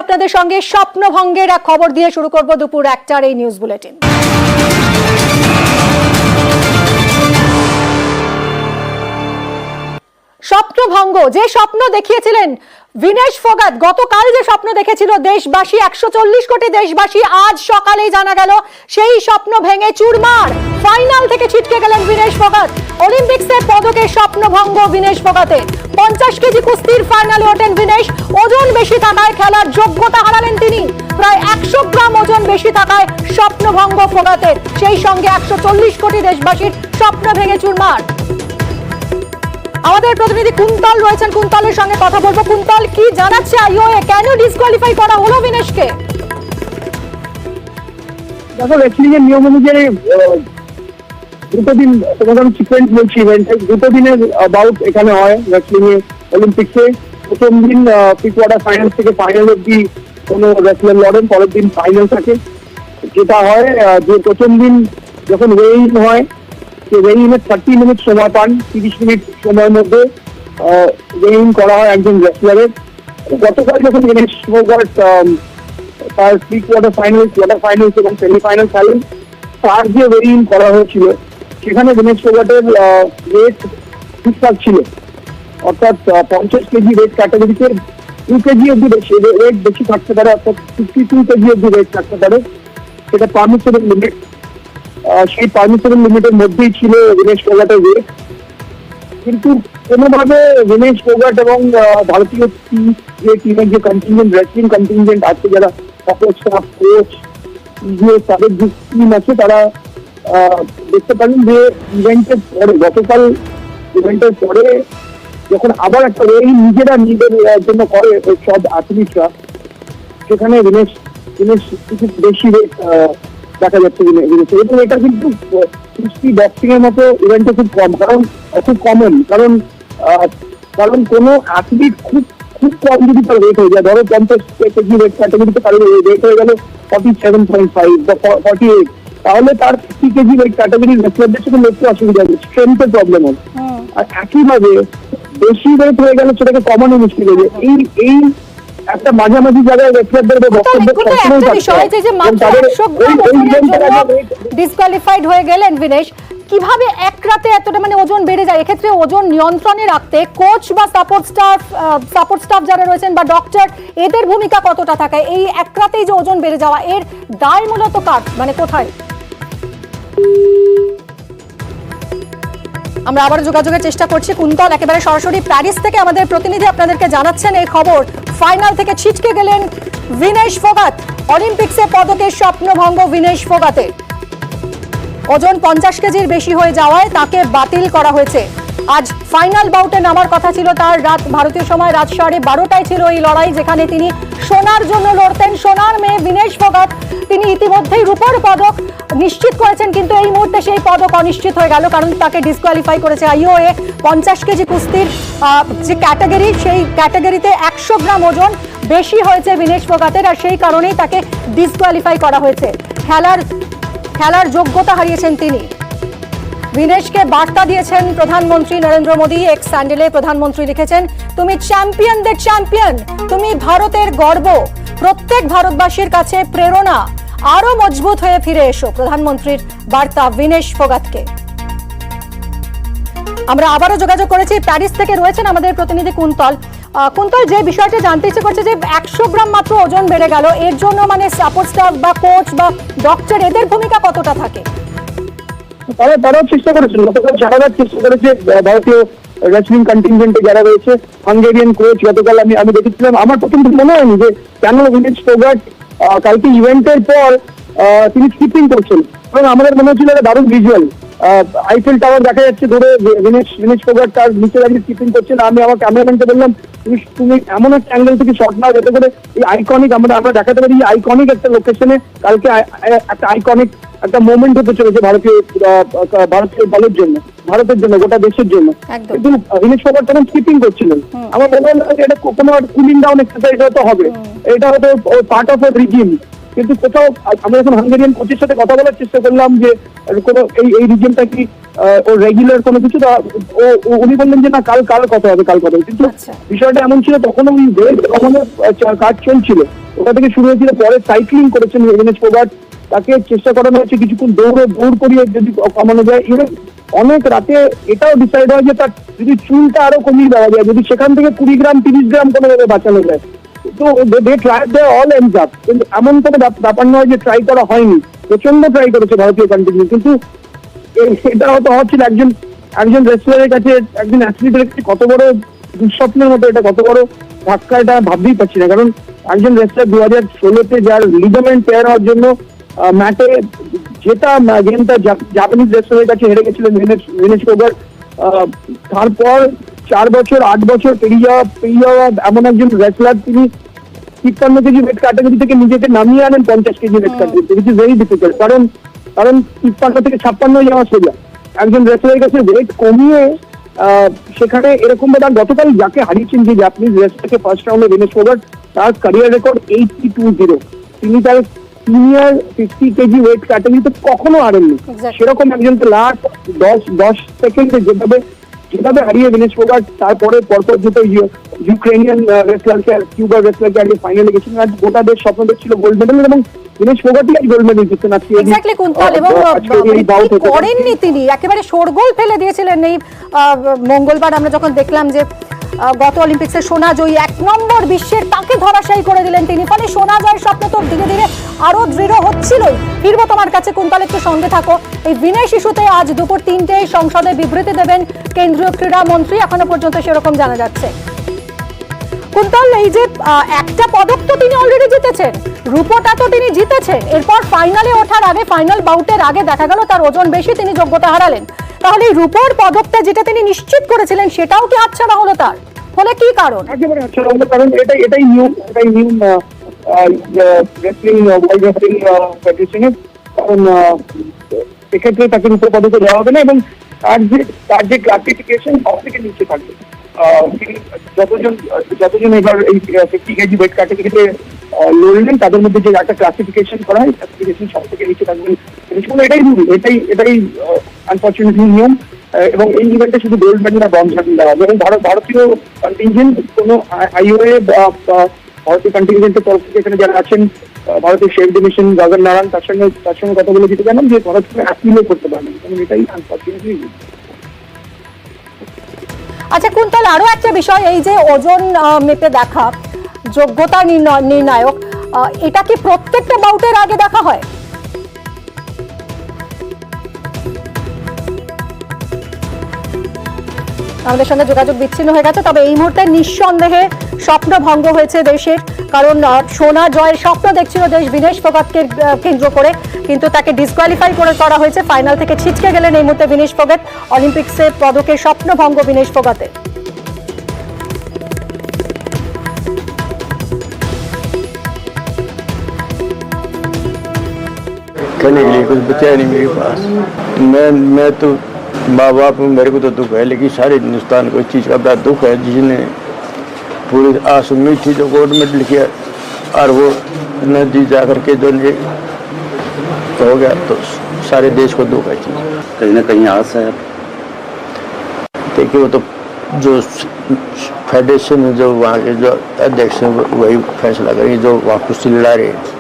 আপনাদের সঙ্গে স্বপ্নভঙ্গের এক খবর দিয়ে শুরু করব দুপুর 1টার এই নিউজ বুলেটিন। স্বপ্নভঙ্গ, যে স্বপ্ন দেখিয়েছিলেন বিনেশ ফোগাত, গতকাল যে স্বপ্ন দেখেছিল দেশবাসী, 140 কোটি দেশবাসী, আজ সকালেই জানা গেল সেই স্বপ্ন ভেঙে চুরমার। ফাইনাল থেকে ছিটকে গেলেন বিনেশ ফোগাত। অলিম্পিক্সে পদকের স্বপ্নভঙ্গ বিনেশ ফোগাতের। 50 কেজি কুস্তির ফাইনালে ওঠেন বিনেশ। ওজন বেশি থাকায় খেলার যোগ্যতা হারালেন তিনি। প্রায় 100 গ্রাম ওজন বেশি থাকায় স্বপ্নভঙ্গ ফোগাতের, সেই সঙ্গে 140 কোটি দেশবাসীর স্বপ্ন ভেঙে চুরমার। আমাদের প্রতিনিধি কুন্তল রয়েছেন, কুন্তলের সঙ্গে কথা বলবো। কুন্তল, কি জানাচ্ছে আইওএ, কেন ডিসকোয়ালিফাই করা হলো বিনেশকে? দেখো, রেসলিং এর নিয়ম অনুযায়ী দুটো দিন তোমাদের সিকোয়েন্স বলছি ইভেন্ট, দুটো দিনের বাউট এখানে হয় রেসলিং এ অলিম্পিক্সে। প্রথম দিন প্রি কোয়ার্টার ফাইনাল থেকে ফাইনাল অব্দি কোনো রেসলার লড়েন, পরের দিন ফাইনাল থাকে। যেটা হয় যে প্রথম দিন যখন ওয়েইং হয়, ওয়েইংয়ে 30 মিনিট সময় পান, 30 মিনিট সময়ের মধ্যে ওয়েইং করা হয় একজন রেসলারের। গতকাল যখন বিনেশ ফোগাট তার প্রি কোয়ার্টার ফাইনাল এবং সেমিফাইনাল খেলেন, তার যে ওয়েইং করা হয়েছিল সেখানে বিনেশ ফোগাটের ওয়েট ঠিকঠাক ছিল, অর্থাৎ 50 কেজি ওয়েট ক্যাটাগরিতে 2 কেজি অব্দি বেশি ওয়েট বেশি থাকতে পারে, অর্থাৎ 52 কেজি অব্দি ওয়েট থাকতে পারে। সেটা পারমিসেবল লিমিট, সেই পারমিসেবল লিমিটের মধ্যেই ছিল বিনেশ ফোগাটের ওয়েট। কিন্তু কোনোভাবে বিনেশ ফোগাট এবং ভারতীয় যে টিমের যে কন্টিনজেন্ট, রেসলিং কন্টিনজেন্ট আছে, যারা সাপোর্ট স্টাফ, কোচ, তাদের যে টিম আছে, তারা দেখতে পারেন যে ইভেন্টের পরে, গতকাল ইভেন্টের পরে যখন আবার একটা ওয়েই নিজেরা নিজের জন্য করে সব অ্যাথলিটরা, সেখানে বিনেশ কিছু বেশি ওয়েট দেখা যাচ্ছে বিনেশ। এবং এটা কিন্তু কুস্তি বক্সিং এর মতো ইভেন্টে খুব কম, খুব কমন, কারণ কোনো অ্যাথলিট খুব কম যদি তার ওয়েট হয়ে যায়, ধরো 50 কেজি ওয়েট ক্যাটাগরিতে তার ওয়েট হয়ে গেল 47.5 বা 48, তাহলে তার 50 কেজি ওয়েট ক্যাটাগরির রেসলারদের সাথে লড়তে অসুবিধা হবে, স্ট্রেংথের প্রবলেম হবে। আর একইভাবে বেশি ওয়েট হয়ে গেলে সেটাকে কমানো মুশকিল হয়ে যায়। এই একটা মাঝামাঝি জায়গায় রেসলারদের বক্তব্য ডিসকোয়ালিফাইড হয়ে গেলেন বিনেশ। কিভাবে এক রাতে এতটা ওজন বেড়ে যায়? এক্ষেত্রে ওজন নিয়ন্ত্রণে রাখতে কোচ বা সাপোর্ট স্টাফ যারা রয়েছেন বা ডক্টর, এদের ভূমিকা কতটা থাকে? এই এক রাতেই যে ওজন বেড়ে যাওয়া, এর দায় মূলত কার, কোথায়? আমরা আবার যোগাযোগের চেষ্টা করছি। কুন্তল একেবারে সরাসরি প্যারিস থেকে আমাদের প্রতিনিধি আপনাদেরকে জানাচ্ছেন এই খবর। ফাইনাল থেকে ছিটকে গেলেন বিনেশ ফোগাত। অলিম্পিক্সে পদকের স্বপ্নভঙ্গ বিনেশ ফোগাতের। ওজন 50 কেজির বেশি হয়ে যাওয়ায় তাকে বাতিল করা হয়েছে। আজ ফাইনাল বাউটে নামার কথা ছিল তার, ভারতীয় সময় রাত 12:30টায় ছিল এই লড়াই, যেখানে তিনি সোনার জন্য লড়তেন। সোনার মেয়ে বিনেশ ফোগাত, তিনি ইতিমধ্যেই রূপোর পদক নিশ্চিত করেছেন, কিন্তু এই মুহূর্তে সেই পদক অনিশ্চিত হয়ে গেল, কারণ তাকে ডিসকোয়ালিফাই করেছে আইওএ। 50 কেজি কুস্তির যে ক্যাটাগরি, সেই ক্যাটাগরিতে 100 গ্রাম ওজন বেশি হয়েছে বিনেশ ফোগাতের, আর সেই কারণেই তাকে ডিসকোয়ালিফাই করা হয়েছে। খেলার যোগ্যতা হারিয়েছেন তিনি। বিনেশকে বার্তা দিয়েছেন প্রধানমন্ত্রী নরেন্দ্র মোদী। এক্স স্যান্ডেলে প্রধানমন্ত্রী লিখেছেন, তুমি চ্যাম্পিয়নদের চ্যাম্পিয়ন, তুমি ভারতের গর্ব, প্রত্যেক ভারতবাসীর কাছে প্রেরণা, আরো মজবুত হয়ে ফিরে এসো। প্রধানমন্ত্রীর বার্তা বিনেশ ফোগাতকে। আমরা আবারও যোগাযোগ করেছি, প্যারিস থেকে রয়েছেন আমাদের প্রতিনিধি কুন্তল। কুন্তল, যে বিষয়টা জানতে ইচ্ছে করছে যে 100 গ্রাম মাত্র ওজন বেড়ে গেল, এর জন্য সাপোর্ট স্টাফ বা কোচ বা ডক্টর, এদের ভূমিকা কতটা থাকে? তারাও চেষ্টা করেছিল, গতকাল সারা রাত চেষ্টা করেছে ভারতীয় রেসলিং কন্টিনজেন্টে যারা রয়েছে। হাঙ্গেরিয়ান কোচ গতকাল আমি দেখেছিলাম, আমার প্রথম মনে হয়নি যে কেন বিনেশ ফোগাট কালকে ইভেন্টের পর তিনি স্কিপিং করছেন, কারণ আমাদের মনে হচ্ছিল একটা দারুণ ভিজুয়াল। আইফেল টাওয়ার দেখা যাচ্ছে ধরে বিনেশ ফোগাট তার নিচে দাঁড়িয়ে স্কিপিং করছেন। আমি আমার ক্যামেরাম্যানকে বললাম, তুমি এমন একটা অ্যাঙ্গেল থেকে শট নাও যাতে করে এই আইকনিক আমরা দেখাতে পারি, আইকনিক একটা লোকেশনে কালকে একটা আইকনিক একটা মোমেন্ট হতে চলেছে ভারতীয় দলের জন্য, ভারতের জন্য, গোটা দেশের জন্য। কিন্তু বিনেশ ফোগাট তখন স্কিপিং করছিলেন। আমার মনে হলো এটা কোনো কুলিং ডাউন এক্সারসাইজ হয়তো হবে, এটা হয়তো পার্ট অফ রিজিম। কিন্তু কোথাও আমরা যখন হাঙ্গেরিয়ান কোচের সাথে কথা বলার চেষ্টা করলাম যে কোনো এই রিজিমটা কি ও রেগুলার কোনো কিছু, উনি বললেন যে না, কাল কথা হবে। কিন্তু বিষয়টা এমন ছিল, তখন ওই কাজ চলছিল। ওটা থেকে শুরু হয়েছিল, পরে সাইক্লিং করেছেন ভিনেশ ফোগাট, তাকে চেষ্টা করানো হচ্ছে কিছুক্ষণ দৌড় করিয়ে যদি কমানো যায়। ইভেন অনেক রাতে এটাও ডিসাইড হয় যে তার যদি চুলটা আরো কমিয়ে দেওয়া যায়, যদি সেখান থেকে 20 গ্রাম 30 গ্রাম কোনোভাবে বাঁচানো যায়। তো they try they all ends up, কিন্তু এমন কোনো ব্যাপার নয় যে ট্রাই করা হয়নি, প্রচন্ড ট্রাই করেছে ভারতীয় কন্টিনিউ। কিন্তু এটা হয়তো হচ্ছিল একজন রেসলারের কাছে, একজন অ্যাথলিটের কাছে কত বড় দুঃস্বপ্নের মতো, এটা কত বড় ধাক্কা, এটা ভাবতেই পারছি না। কারণ একজন রেসলার 2016-তে যার লিগামেন্ট টেয়ার হওয়ার জন্য ম্যাটে যেটা গেমটা জাপানিজ রেসলারের কাছে হেরে গেছিলেন ভিনেশ ফোগাট, তারপর 4 বছর 8 বছর পেরিয়ে যাওয়া এমন একজন রেসলার, তিনি 53 কেজি ওয়েট ক্যাটাগরি থেকে নিজেকে নামিয়ে আনেন 50 kg weight category, which is very difficult. কারণ 53 থেকে 56 যাওয়া সোজা। একজন রেসলারের কাছে ওয়েট কমিয়ে সেখানে এরকম ব্যাপার। গতকাল যাকে হারিয়েছেন, যে জাপানিজ রেসলারকে ফার্স্ট রাউন্ডে ভিনেশ ফোগাট, তার ক্যারিয়ার রেকর্ড 82-0। তিনি তার সিনিয়র 50 কেজি ওয়েট ক্যাটাগরিতে কখনো হারেননি। সেরকম একজনকে লাস্ট 10 সেকেন্ডে যেভাবে হারিয়ে ভিনেশ ফোগাট, তারপরে পরপর দুটো ইউক্রেনিয়ান রেসলারকে, কিউবার রেসলারকে আগে ফাইনালে গেছিলেন। আজ গোটা দেশ স্বপ্ন দেখছিল গোল্ড মেডেল, এবং ভিনেশ ফোগাটই আজ গোল্ড মেডেল জিতছেন। এক্স্যাক্টলি কুন্তল, এবং করেননি তিনি, একেবারে শোরগোল ফেলে দিয়েছিলেন এই মঙ্গলবার। আমরা যখন দেখলাম যে গত অলিম্পিক্সের সোনা জয়ী 1 নম্বর বিশ্বের, তাকে ধরাশায়ী করে দিলেন তিনি। ফলে সোনা জয়ের স্বপ্ন তো ধীরে ধীরে আরো দৃঢ় হচ্ছিলই। ফিরবো তোমার কাছে কুন্তল, একটু সঙ্গে থাকো। এই ভিনেশ ইস্যুতে আজ দুপুর 3টায় সংসদে বিবৃতি দেবেন কেন্দ্রীয় ক্রীড়া মন্ত্রী, এখনো পর্যন্ত সেরকম জানা যাচ্ছে। কুন্তল, এই যে একটা পদক তো তিনি অলরেডি জিতেছেন, রূপোটা তো তিনি জিতেছেন, এরপর ফাইনালে ওঠার আগে, ফাইনাল বাউটের আগে দেখা গেল তার ওজন বেশি, তিনি যোগ্যতা হারালেন। তাহলে এই রূপোর পদকটা যেটা তিনি নিশ্চিত করেছিলেন, সেটাও কি হাতছাড়া হলো তার? ফলে কি কারণ? একেবারে হাতছাড়া হলো, কারণ এটাই নিয়ম রেসলিং, ওয়ার্ল্ড রেসলিং ফেডারেশনের। কারণ সেক্ষেত্রে তাকে রূপোর পদক দেওয়া হবে না, এবং তার যে ক্লাসিফিকেশন সব থেকে নিচে থাকবে। যতজন এবার এই 50 কেজি ওয়েট ক্যাটাগরিতে লড়লেন, তাদের মধ্যে যে একটা ক্লাসিফিকেশন করা হয়, ক্লাসিফিকেশন সব থেকে নিচে থাকবেন। এটাই রুল, এটাই আনফর্চুনেটলি নিয়ম। এবং এই ইভেন্টে শুধু গোল্ড মেডেল আর ব্রোঞ্জ মেডেল দেওয়া হবে। এবং ভারতীয় কন্টিনজেন্ট, কোনো আইওএ বা ভারতীয় কন্টিনজেন্টের তরফ থেকে এখানে যারা আছেন, ভারতের শেফ ডিভিশন গগন নারায়ণ, তার সঙ্গে কথা বলে যেতে জানান যে ভারত অ্যাপিলও করতে পারবেন, কারণ এটাই আনফর্চুনেটলি। আচ্ছা কুন্তল, আরো একটা বিষয়, এই যে ওজন মেপে দেখা যোগ্যতা নির্ণায়ক, এটা কি প্রত্যেকটা বাউটের আগে দেখা হয়? আমাদের সঙ্গে যোগাযোগ বিচ্ছিন্ন হয়ে গেছে। তবে এই মুহূর্তে নিঃসন্দেহে স্বপ্ন ভঙ্গ হয়েছে দেশের, কারণ সোনা জয়ের স্বপ্ন দেখছিল দেশ ভিনেশ ফোগাটকে কেন্দ্র করে, কিন্তু তাকে ডিসকোয়ালিফাই করা হয়েছে। ফাইনাল থেকে ছিটকে গেলেন এই মুহূর্তে ভিনেশ ফোগাট। অলিম্পিক্সে পদকের স্বপ্ন ভঙ্গ ভিনেশ ফোগাটে। कहने के लिए कुछ बचा नहीं मेरे पास। मैं तो माँ बाप में मेरे को तो दुख है, लेकिन सारे हिंदुस्तान को इस चीज़ का बड़ा दुख है, जिसने पूरी आस उम्मीद थी जो गोल्ड मेडल किया, और वो न जी जा करके जो तो हो गया, तो सारे देश को दुख है चीज़। कहीं ना कहीं आस है। देखिए, वो तो जो फेडरेशन जो वहाँ के जो अध्यक्ष हैं वही फैसला करेंगे, जो वहाँ कुश्ती लड़ा रहे हैं।